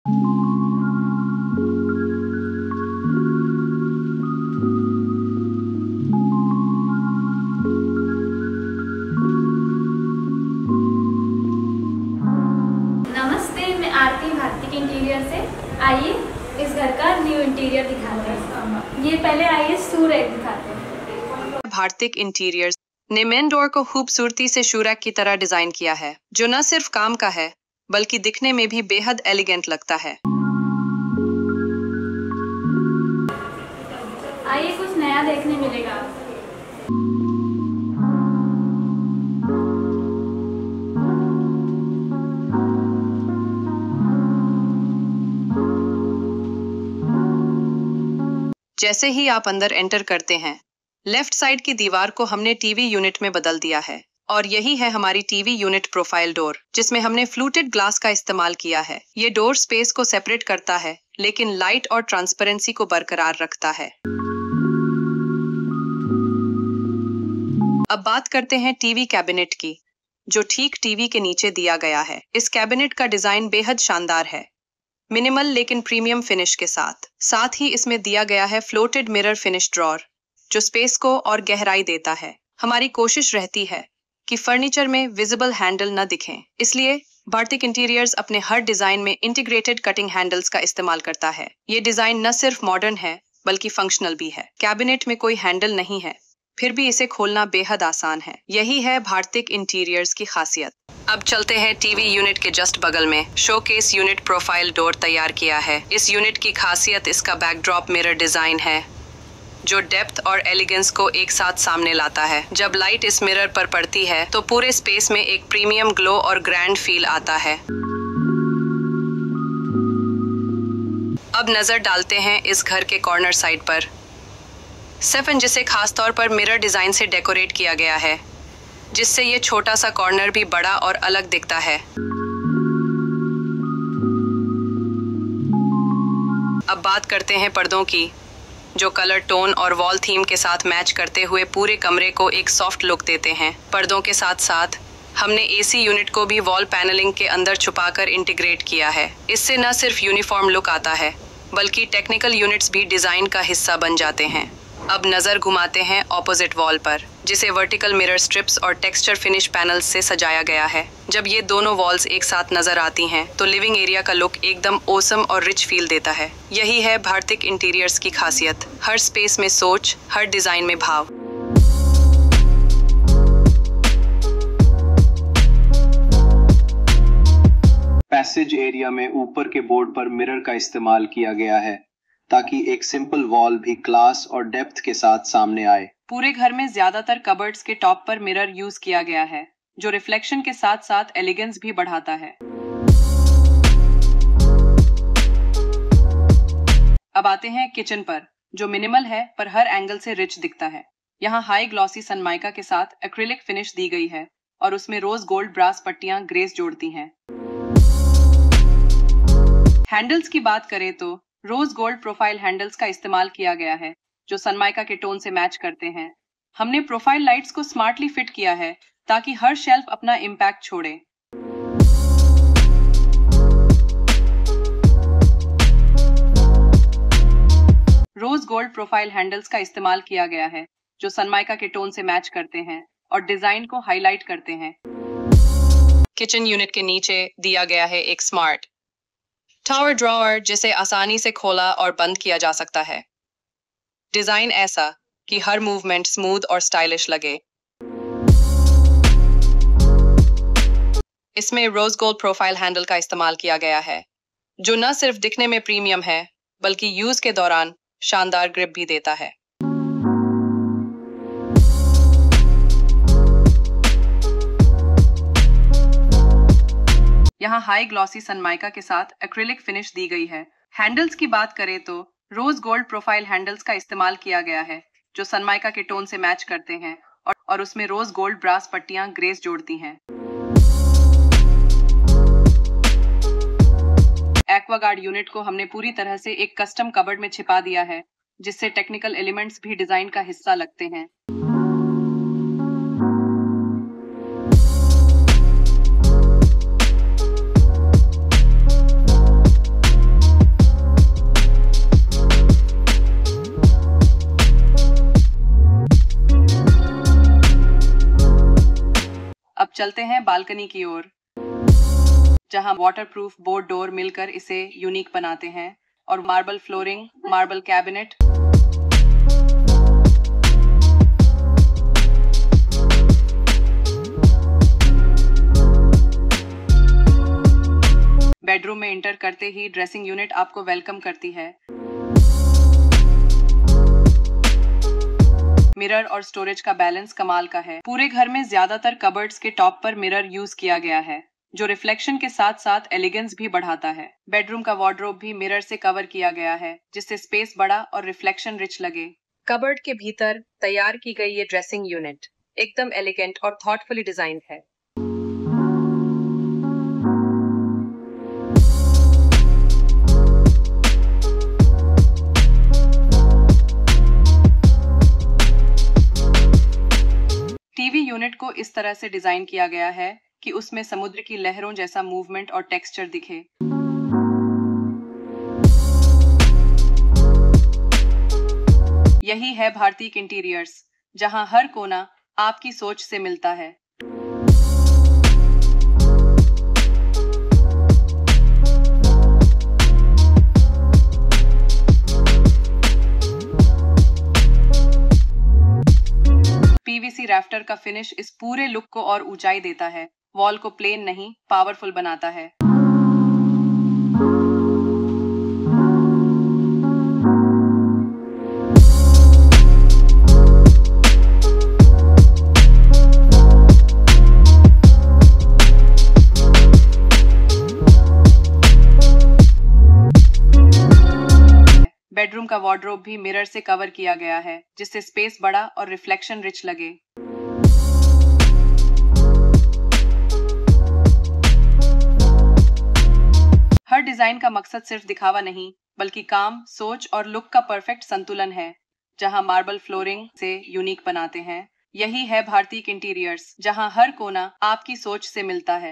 नमस्ते, मैं आरती भारती के इंटीरियर से। आइए इस घर का न्यू इंटीरियर दिखाते हैं। ये पहले आइए सूर एक दिखाते हैं। भारतिक इंटीरियर्स ने मेन डोर को खूबसूरती से शूरैक की तरह डिजाइन किया है, जो न सिर्फ काम का है बल्कि दिखने में भी बेहद एलिगेंट लगता है। आइए कुछ नया देखने मिलेगा। जैसे ही आप अंदर एंटर करते हैं, लेफ्ट साइड की दीवार को हमने टीवी यूनिट में बदल दिया है और यही है हमारी टीवी यूनिट प्रोफाइल डोर, जिसमें हमने फ्लूटेड ग्लास का इस्तेमाल किया है। ये डोर स्पेस को सेपरेट करता है लेकिन लाइट और ट्रांसपेरेंसी को बरकरार रखता है। अब बात करते हैं टीवी कैबिनेट की, जो ठीक टीवी के नीचे दिया गया है। इस कैबिनेट का डिजाइन बेहद शानदार है, मिनिमल लेकिन प्रीमियम फिनिश के साथ ही इसमें दिया गया है फ्लोटेड मिरर फिनिश ड्रॉर, जो स्पेस को और गहराई देता है। हमारी कोशिश रहती है कि फर्नीचर में विजिबल हैंडल न दिखें, इसलिए भारतिक इंटीरियर्स अपने हर डिजाइन में इंटीग्रेटेड कटिंग हैंडल्स का इस्तेमाल करता है। ये डिजाइन न सिर्फ मॉडर्न है बल्कि फंक्शनल भी है। कैबिनेट में कोई हैंडल नहीं है, फिर भी इसे खोलना बेहद आसान है। यही है भारतिक इंटीरियर्स की खासियत। अब चलते हैं टीवी यूनिट के जस्ट बगल में शोकेस यूनिट प्रोफाइल डोर तैयार किया है। इस यूनिट की खासियत इसका बैकड्रॉप मिरर डिजाइन है, जो डेप्थ और एलिगेंस को एक साथ सामने लाता है। जब लाइट इस मिरर पर पड़ती है तो पूरे स्पेस में एक प्रीमियम ग्लो और ग्रैंड फील आता है। अब नजर डालते हैं इस घर के कॉर्नर साइड पर सेफन, जिसे खासतौर पर मिरर डिजाइन से डेकोरेट किया गया है, जिससे ये छोटा सा कॉर्नर भी बड़ा और अलग दिखता है। अब बात करते हैं पर्दों की, जो कलर टोन और वॉल थीम के साथ मैच करते हुए पूरे कमरे को एक सॉफ्ट लुक देते हैं। पर्दों के साथ साथ हमने एसी यूनिट को भी वॉल पैनलिंग के अंदर छुपाकर इंटीग्रेट किया है। इससे न सिर्फ यूनिफॉर्म लुक आता है बल्कि टेक्निकल यूनिट्स भी डिजाइन का हिस्सा बन जाते हैं। अब नजर घुमाते हैं ऑपोजिट वॉल पर, जिसे वर्टिकल मिरर स्ट्रिप्स और टेक्सचर फिनिश पैनल्स से सजाया गया है। जब ये दोनों वॉल्स एक साथ नजर आती हैं तो लिविंग एरिया का लुक एकदम ओसम और रिच फील देता है। यही है भारतिक इंटीरियर्स की खासियत, हर स्पेस में सोच, हर डिजाइन में भाव। पैसेज एरिया में ऊपर के बोर्ड पर मिरर का इस्तेमाल किया गया है ताकि एक सिंपल वॉल भी क्लास और डेप्थ के साथ सामने आए। पूरे घर में ज्यादातर कबर्ड्स के टॉप पर मिरर यूज किया गया है, जो रिफ्लेक्शन के साथ साथ एलिगेंस भी बढ़ाता है। अब आते हैं किचन पर, जो मिनिमल है पर हर एंगल से रिच दिखता है। यहाँ हाई ग्लॉसी सनमाइका के साथ एक्रिलिक फिनिश दी गई है और उसमें रोज गोल्ड ब्रास पट्टियां ग्रेस जोड़ती हैं। हैंडल्स की बात करें तो रोज गोल्ड प्रोफाइल हैंडल्स का इस्तेमाल किया गया है, जो सनमाइका के टोन से मैच करते हैं। हमने प्रोफाइल लाइट्स को स्मार्टली फिट किया है ताकि हर शेल्फ अपना इम्पैक्ट छोड़े। रोज गोल्ड प्रोफाइल हैंडल्स का इस्तेमाल किया गया है, जो सनमाइका के टोन से मैच करते हैं और डिजाइन को हाईलाइट करते हैं। किचन यूनिट के नीचे दिया गया है एक स्मार्ट टावर ड्रॉअर, जिसे आसानी से खोला और बंद किया जा सकता है। डिजाइन ऐसा कि हर मूवमेंट स्मूथ और स्टाइलिश लगे। इसमें रोज गोल्ड प्रोफाइल हैंडल का इस्तेमाल किया गया है, जो न सिर्फ दिखने में प्रीमियम है बल्कि यूज के दौरान शानदार ग्रिप भी देता है। यहाँ हाई ग्लॉसी सनमाइका के साथ एक्रिलिक फिनिश दी गई है। हैंडल्स की बात करें तो रोज गोल्ड प्रोफाइल हैंडल्स का इस्तेमाल किया गया है, जो सनमाइका के टोन से मैच करते हैं और उसमें रोज गोल्ड ब्रास पट्टियां ग्रेस जोड़ती हैं। एक्वागार्ड यूनिट को हमने पूरी तरह से एक कस्टम कबर्ड में छिपा दिया है, जिससे टेक्निकल एलिमेंट्स भी डिजाइन का हिस्सा लगते हैं। चलते हैं बालकनी की ओर, जहां वाटरप्रूफ बोर्ड डोर मिलकर इसे यूनिक बनाते हैं, और marble flooring, marble cabinet, bedroom में इंटर करते ही ड्रेसिंग यूनिट आपको वेलकम करती है। मिरर और स्टोरेज का बैलेंस कमाल का है। पूरे घर में ज्यादातर कबर्ड्स के टॉप पर मिरर यूज किया गया है, जो रिफ्लेक्शन के साथ साथ एलिगेंस भी बढ़ाता है। बेडरूम का वार्डरोब भी मिरर से कवर किया गया है, जिससे स्पेस बड़ा और रिफ्लेक्शन रिच लगे। कबर्ड के भीतर तैयार की गई ये ड्रेसिंग यूनिट एकदम एलिगेंट और थॉटफुली डिजाइन्ड है। टीवी यूनिट को इस तरह से डिजाइन किया गया है कि उसमें समुद्र की लहरों जैसा मूवमेंट और टेक्सचर दिखे। यही है भारतीय इंटीरियर्स, जहां हर कोना आपकी सोच से मिलता है। पीवीसी रैफ्टर का फिनिश इस पूरे लुक को और ऊंचाई देता है, वॉल को प्लेन नहीं पावरफुल बनाता है। बेडरूम का वार्डरोब भी मिरर से कवर किया गया है, जिससे स्पेस बड़ा और रिफ्लेक्शन रिच लगे। हर डिजाइन का मकसद सिर्फ दिखावा नहीं, बल्कि काम, सोच और लुक का परफेक्ट संतुलन है, जहां मार्बल फ्लोरिंग से यूनिक बनाते हैं। यही है भारतीय इंटीरियर्स, जहां हर कोना आपकी सोच से मिलता है।